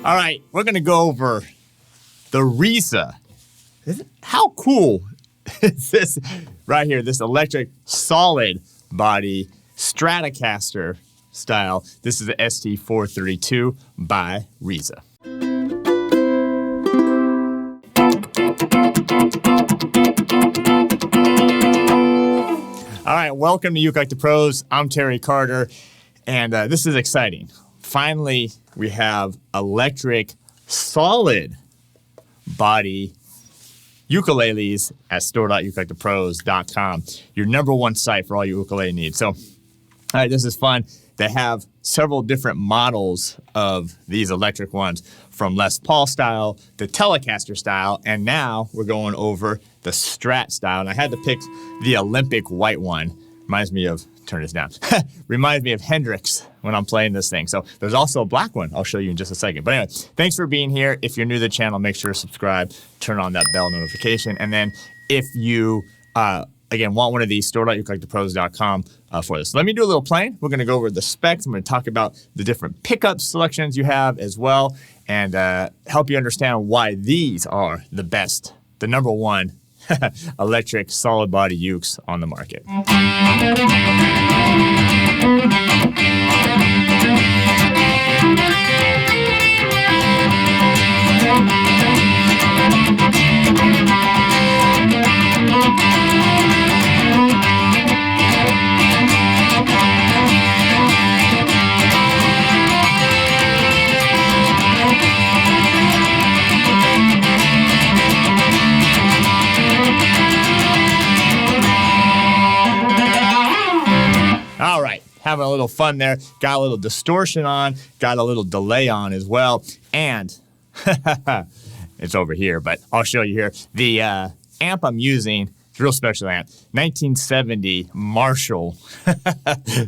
All right, we're going to go over the Risa. How cool is this right here? This electric solid body Stratocaster style. This is the ST432 by Risa. All right, welcome to Ukulele Pros. I'm Terry Carter, and this is exciting. Finally, we have electric solid body ukuleles at store.ukelikethepros.com, your number one site for all your ukulele needs. So, all right, this is fun. They have several different models of these electric ones, from Les Paul style to Telecaster style, and now we're going over the Strat-Style. And I had to pick the Olympic white one. Reminds me of, turn this down, reminds me of Hendrix when I'm playing this thing. So there's also a black one I'll show you in just a second. But anyway, thanks for being here. If you're new to the channel, make sure to subscribe, turn on that bell notification. And then if you, again, want one of these, store.ukelikethepros.com for this. Let me do a little playing. We're going to go over the specs. I'm going to talk about the different pickup selections you have as well, and help you understand why these are the best, the number one electric solid body ukes on the market. All right, having a little fun there. Got a little distortion on, got a little delay on as well. And it's over here, but I'll show you here. The amp I'm using, it's a real special amp, 1970 Marshall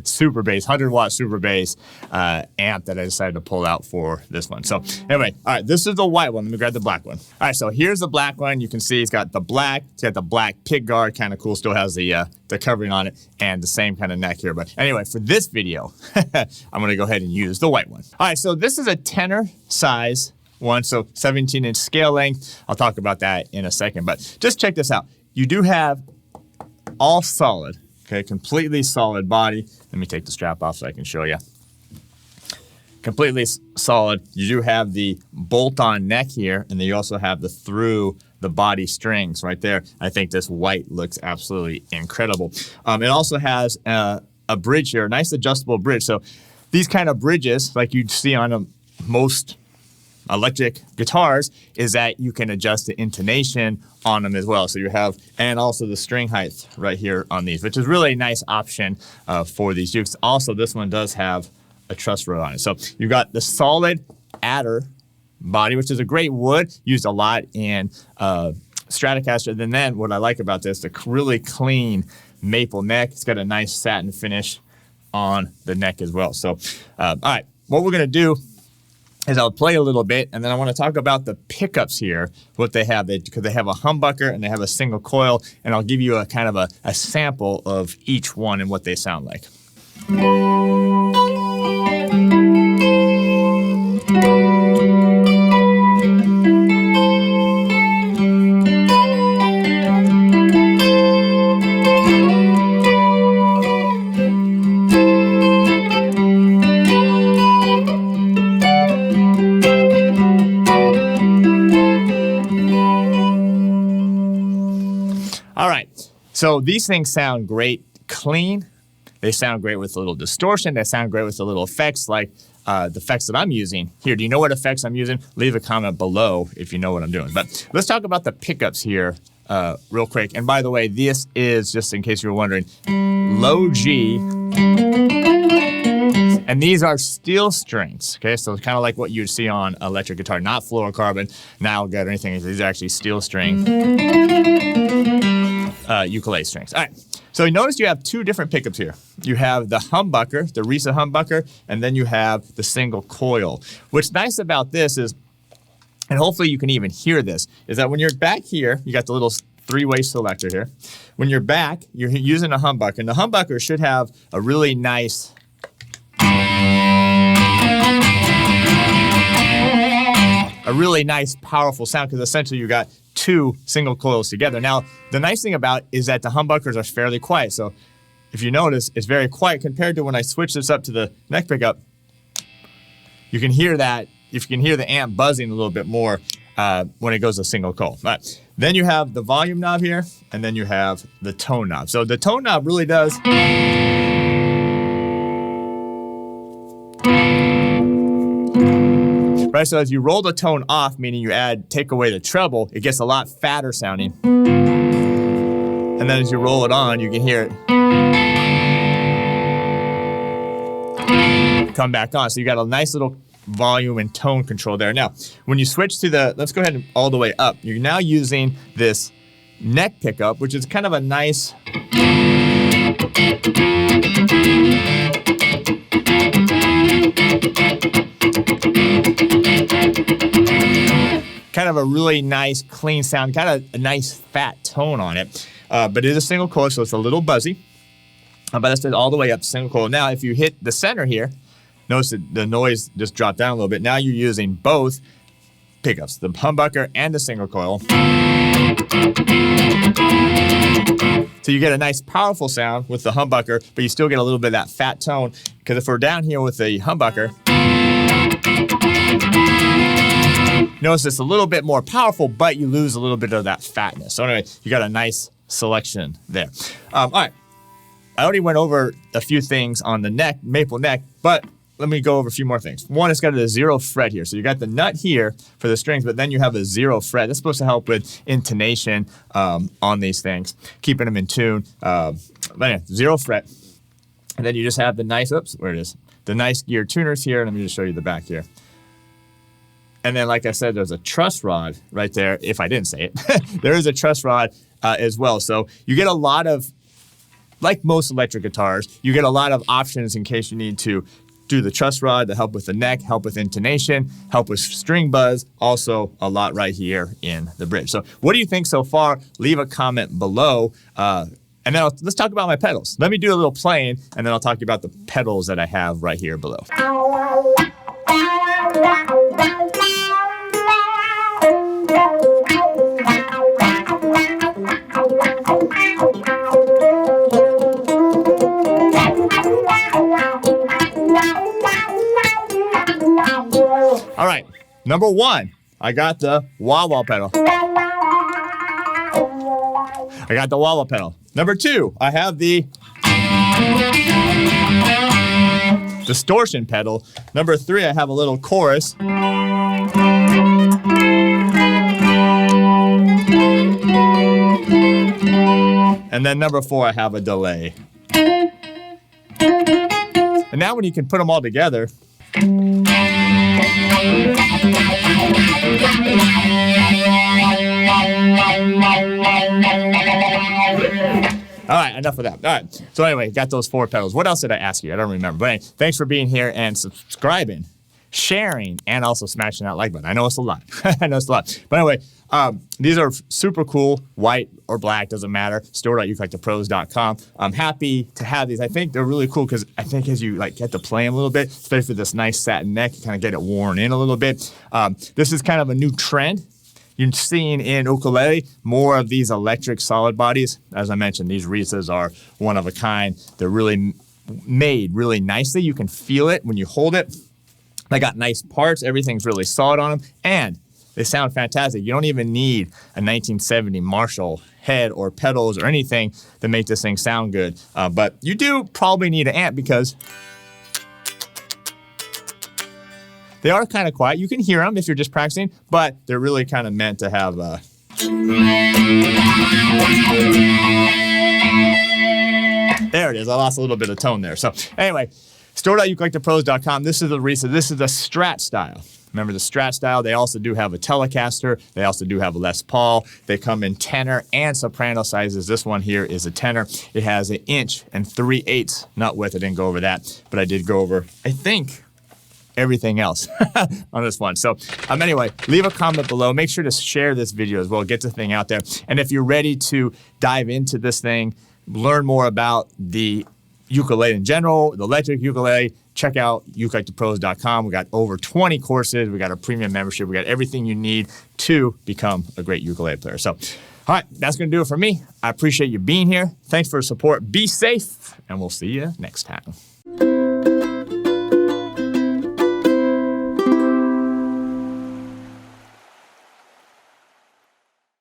super bass, 100-watt super bass amp that I decided to pull out for this one. So anyway, all right, this is the white one. Let me grab the black one. All right, so here's the black one. You can see it's got the black, it's got the black pick guard, kind of cool, still has the covering on it, and the same kind of neck here. But anyway, for this video, I'm gonna go ahead and use the white one. All right, so this is a tenor size one, so 17-inch scale length. I'll talk about that in a second, but just check this out. You do have all solid, okay, completely solid body. Let me take the strap off so I can show you. Completely solid. You do have the bolt-on neck here, and then you also have the through the body strings right there. I think this white looks absolutely incredible. It also has a bridge here, a nice adjustable bridge. So these kind of bridges, like you'd see on most electric guitars, is that you can adjust the intonation on them as well. So you have, and also the string height right here on these, which is really a nice option for these ukes. Also, this one does have a truss rod on it. So you've got the solid adder body, which is a great wood, used a lot in Stratocaster. And then what I like about this, the really clean maple neck. It's got a nice satin finish on the neck as well. So, all right, what we're gonna do is I'll play a little bit, and then I want to talk about the pickups here, what they have, because they have a humbucker and they have a single coil, and I'll give you a kind of a sample of each one and what they sound like. All right, so these things sound great clean. They sound great with a little distortion. They sound great with the little effects, like the effects that I'm using here. Do you know what effects I'm using? Leave a comment below if you know what I'm doing. But let's talk about the pickups here real quick. And by the way, this is, just in case you were wondering, low G. And these are steel strings, okay? So it's kind of like what you'd see on electric guitar, not fluorocarbon, nylgut or anything. These are actually steel string ukulele strings. All right, so you notice you have two different pickups here. You have the humbucker, the Risa humbucker, and then you have the single coil. What's nice about this is, and hopefully you can even hear this, is that when you're back here, you got the little three-way selector here. When you're back, you're using a humbucker, and the humbucker should have a really nice a really nice, powerful sound because essentially you got two single coils together. Now, the nice thing about it is that the humbuckers are fairly quiet. So if you notice, it's very quiet compared to when I switch this up to the neck pickup. You can hear that, if you can hear the amp buzzing a little bit more when it goes to single coil. All right. Then you have the volume knob here, and then you have the tone knob. So the tone knob really does right, so as you roll the tone off, meaning you take away the treble, it gets a lot fatter sounding. And then as you roll it on, you can hear it come back on. So you got a nice little volume and tone control there. Now, when you switch to let's go ahead and all the way up. You're now using this neck pickup, which is kind of a nice kind of a really nice, clean sound, kind of a nice fat tone on it. But it is a single coil, so it's a little buzzy. But that's all the way up to single coil. Now, if you hit the center here, notice that the noise just dropped down a little bit. Now you're using both pickups, the humbucker and the single coil. So you get a nice, powerful sound with the humbucker, but you still get a little bit of that fat tone. Because if we're down here with the humbucker, notice it's a little bit more powerful, but you lose a little bit of that fatness. So anyway, you got a nice selection there. All right, I already went over a few things on the neck, maple neck, but let me go over a few more things. One, it's got a 0 fret here. So you got the nut here for the strings, but then you have a 0 fret. That's supposed to help with intonation on these things, keeping them in tune. But anyway, 0 fret. And then you just have the nice, where it is? The nice gear tuners here. Let me just show you the back here. And then, like I said, there's a truss rod right there. If I didn't say it, there is a truss rod as well. So you get a lot of, like most electric guitars, you get a lot of options in case you need to do the truss rod to help with the neck, help with intonation, help with string buzz. Also, a lot right here in the bridge. So what do you think so far? Leave a comment below. And then let's talk about my pedals. Let me do a little playing, and then I'll talk to you about the pedals that I have right here below. All right, number one, I got the wah-wah pedal. Number two, I have the distortion pedal. Number three, I have a little chorus. And then number four, I have a delay. And now when you can put them all together, all right, enough of that. All right, so anyway, got those four pedals. What else did I ask you? I don't remember. But anyway, thanks for being here and subscribing, sharing, and also smashing that like button. I know it's a lot. I know it's a lot. But anyway, these are super cool, white or black, doesn't matter. Store.ukelikethepros.com. I'm happy to have these. I think they're really cool because I think as you get to play them a little bit, especially with this nice satin neck, you kind of get it worn in a little bit. This is kind of a new trend. You're seeing in ukulele more of these electric solid bodies. As I mentioned, these Risas are one of a kind. They're really made really nicely. You can feel it when you hold it. They got nice parts. Everything's really solid on them. And they sound fantastic. You don't even need a 1970 Marshall head or pedals or anything to make this thing sound good. But you do probably need an amp because they are kind of quiet. You can hear them if you're just practicing, but they're really kind of meant to have there it is. I lost a little bit of tone there. So anyway, store.ukelikethepros.com. This is the Risa. This is the Strat-Style. Remember the Strat-Style? They also do have a Telecaster. They also do have a Les Paul. They come in tenor and soprano sizes. This one here is a tenor. It has 1 inch and 3/8 nut width. I didn't go over that, but I did go over, I think, everything else on this one. So anyway, leave a comment below. Make sure to share this video as well. Get the thing out there. And if you're ready to dive into this thing, learn more about the ukulele in general, the electric ukulele, check out ukelikethepros.com. We got over 20 courses. We got a premium membership. We got everything you need to become a great ukulele player. So, all right, that's going to do it for me. I appreciate you being here. Thanks for the support. Be safe, and we'll see you next time.